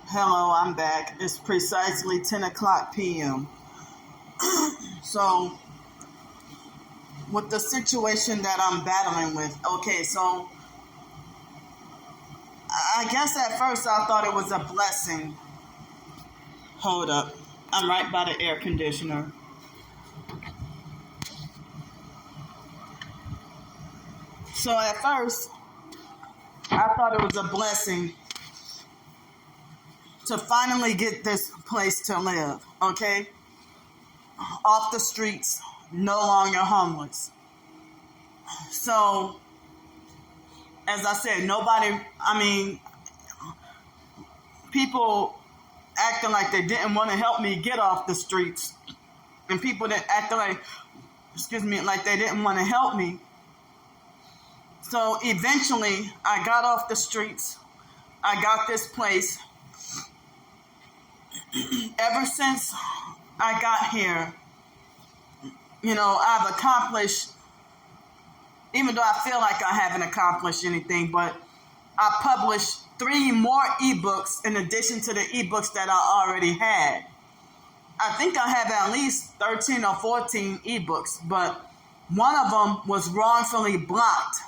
Hello, I'm back. It's precisely 10 o'clock p.m. So, with the situation that I'm battling with, okay, so I guess at first I thought it was a blessing. Hold up. I'm right by the air conditioner. So, at first, I thought it was a blessing to finally get this place to live, okay? Off the streets, no longer homeless. So, as I said, people acting like they didn't want to help me get off the streets. And people that acted like they didn't want to help me. So eventually, I got off the streets. I got this place. Ever since I got here, I've accomplished, even though I feel like I haven't accomplished anything, but I published 3 more ebooks in addition to the ebooks that I already had. I think I have at least 13 or 14 ebooks, but one of them was wrongfully blocked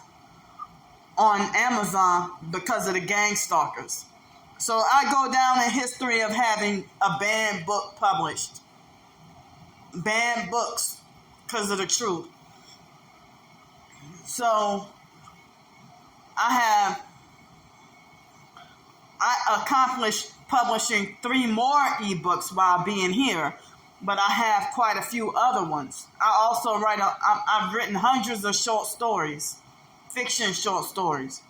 on Amazon because of the gang stalkers. So I go down in history of having a banned book published. Banned books because of the truth. So I accomplished publishing 3 more ebooks while being here, but I have quite a few other ones. I also I've written hundreds of short stories, fiction short stories.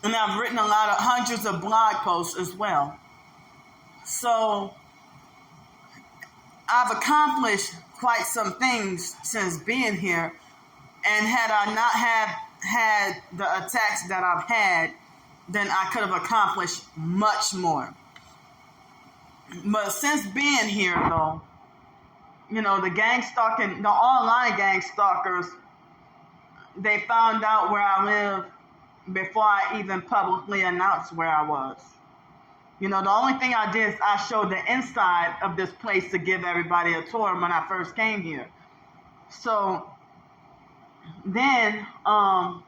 And I've written hundreds of blog posts as well. So I've accomplished quite some things since being here. And had I not had the attacks that I've had, then I could have accomplished much more. But since being here, though, the gang stalking, the online gang stalkers, they found out where I live before I even publicly announced where I was. The only thing I did is I showed the inside of this place to give everybody a tour when I first came here. So then, I'm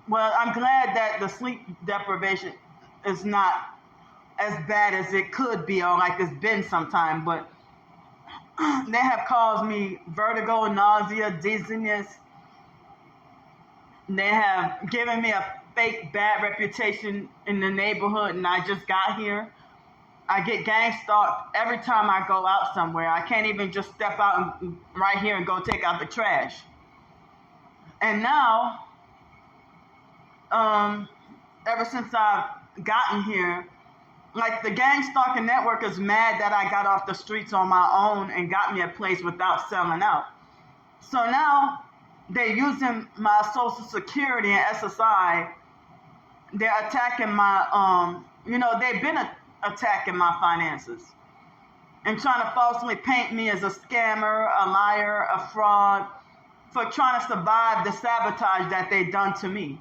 glad that the sleep deprivation is not as bad as it could be or like it's been sometime, but they have caused me vertigo, nausea, dizziness. They have given me a fake bad reputation in the neighborhood, and I just got here. I get gang stalked every time I go out somewhere. I can't even just step out right here and go take out the trash. And now, ever since I've gotten here, like the gang stalking network is mad that I got off the streets on my own and got me a place without selling out. So now they're using my Social Security and SSI. They're attacking my, they've been attacking my finances and trying to falsely paint me as a scammer, a liar, a fraud, for trying to survive the sabotage that they've done to me.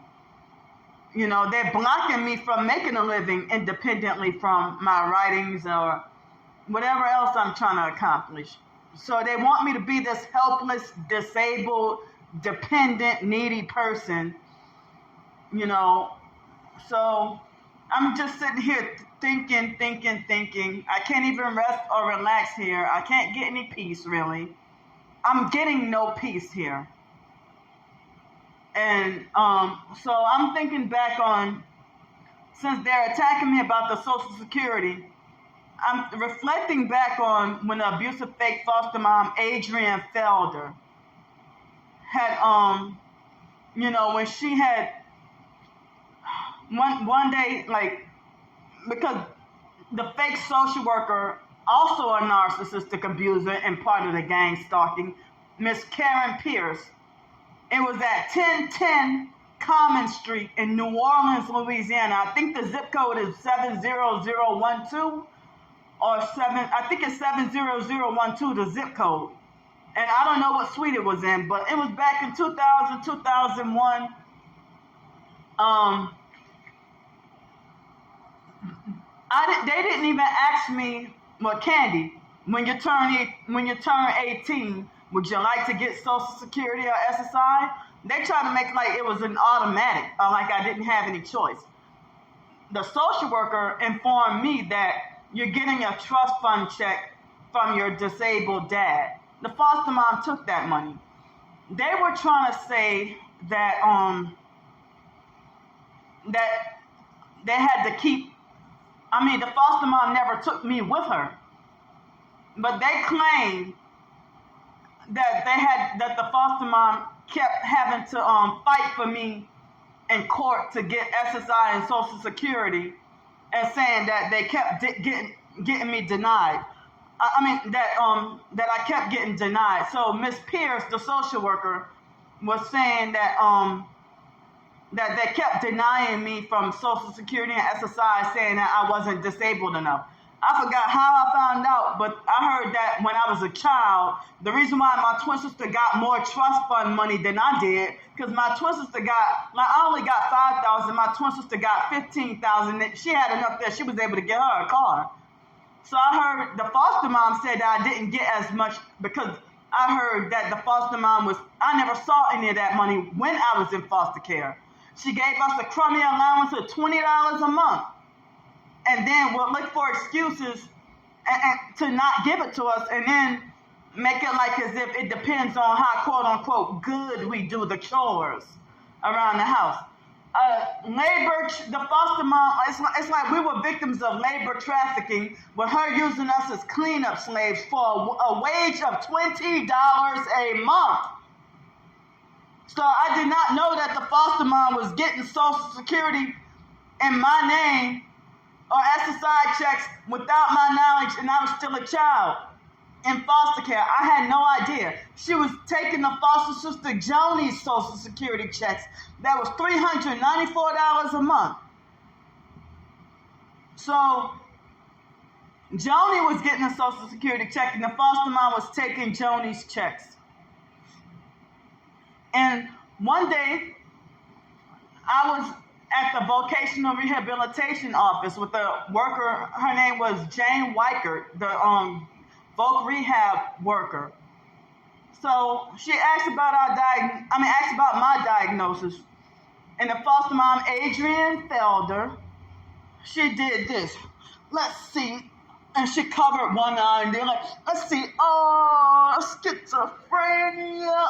They're blocking me from making a living independently from my writings or whatever else I'm trying to accomplish. So they want me to be this helpless, disabled, dependent, needy person, So I'm just sitting here thinking. I can't even rest or relax here. I can't get any peace, really. I'm getting no peace here. And so I'm thinking back on, since they're attacking me about the Social Security, I'm reflecting back on when the abusive fake foster mom, Adrienne Felder, had, when she had one day, because the fake social worker, also a narcissistic abuser and part of the gang stalking, Miss Karen Pierce. It was at 1010 Common Street in New Orleans, Louisiana. I think the zip code is 70012 I think it's 70012, the zip code. And I don't know what suite it was in, but it was back in 2000, 2001. They didn't even ask me, well, Candy, when you turn 18, would you like to get Social Security or SSI? They tried to make like it was an automatic, or like I didn't have any choice. The social worker informed me that you're getting a trust fund check from your disabled dad. The foster mom took that money. They were trying to say that that they had to keep. I mean, the foster mom never took me with her, but they claimed that the foster mom kept having to fight for me in court to get SSI and Social Security, and saying that they kept getting me denied. I mean that I kept getting denied. So Miss Pierce, the social worker, was saying that that they kept denying me from Social Security and SSI, saying that I wasn't disabled enough. I forgot how I found out, but I heard that when I was a child, the reason why my twin sister got more trust fund money than I did, because my twin sister got, like, I only got $5,000, my twin sister got $15,000. She had enough that she was able to get her a car. So I heard the foster mom said that I didn't get as much, because I heard that the foster mom I never saw any of that money when I was in foster care. She gave us a crummy allowance of $20 a month, and then would look for excuses and to not give it to us, and then make it like as if it depends on how, quote unquote, good we do the chores around the house. The foster mom, it's like we were victims of labor trafficking, with her using us as cleanup slaves for a wage of $20 a month. So I did not know that the foster mom was getting Social Security in my name or SSI checks without my knowledge, and I was still a child in foster care. I had no idea. She was taking the foster sister Joni's Social Security checks. That was $394 a month. So Joni was getting a Social Security check, and the foster mom was taking Joni's checks. And one day, I was at the vocational rehabilitation office with a worker. Her name was Jane Weichert, the voc rehab worker. So she asked about asked about my diagnosis. And the foster mom, Adrienne Felder, she did this. Let's see. And she covered one eye, and they're like, let's see, schizophrenia.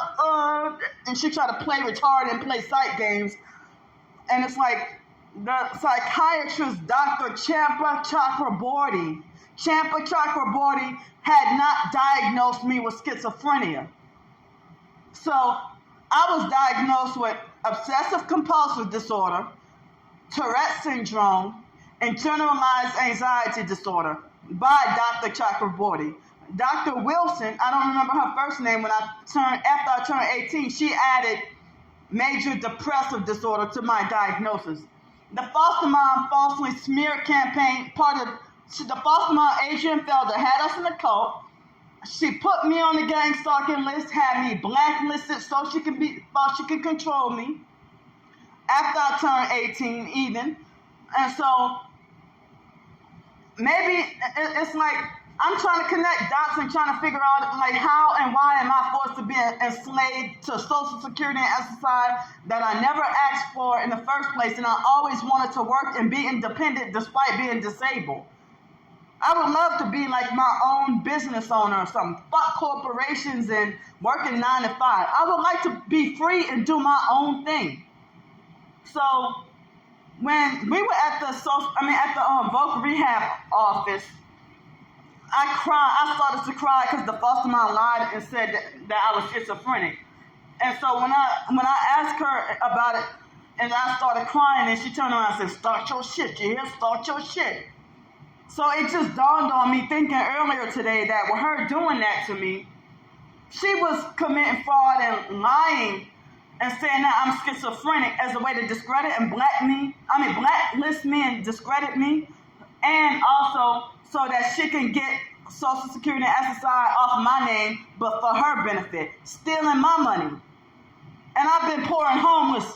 And she tried to play retarded and play psych games. And it's like the psychiatrist, Dr. Champa Chakraborty had not diagnosed me with schizophrenia. So I was diagnosed with obsessive compulsive disorder, Tourette syndrome, and generalized anxiety disorder by Dr. Chakraborty. Dr. Wilson, I don't remember her first name, after I turned 18, she added major depressive disorder to my diagnosis. The foster mom falsely smear campaign, the foster mom, Adrienne Felder, had us in a cult. She put me on the gang stalking list, had me blacklisted so she could control me after I turned 18 even. And so maybe it's like I'm trying to connect dots and trying to figure out like how and why am I forced to be enslaved to Social Security and SSI that I never asked for in the first place, and I always wanted to work and be independent despite being disabled. I would love to be like my own business owner or something. Fuck corporations and working 9 to 5. I would like to be free and do my own thing. So when we were at the voc rehab office, I started to cry because the foster mom lied and said that I was schizophrenic. And so when I asked her about it, and I started crying, and she turned around and said, "Start your shit, you hear? Start your shit." So it just dawned on me, thinking earlier today, that with her doing that to me, she was committing fraud and lying and saying that I'm schizophrenic as a way to discredit and blacklist me and discredit me, and also so that she can get Social Security and SSI off my name, but for her benefit, stealing my money. And I've been poor and homeless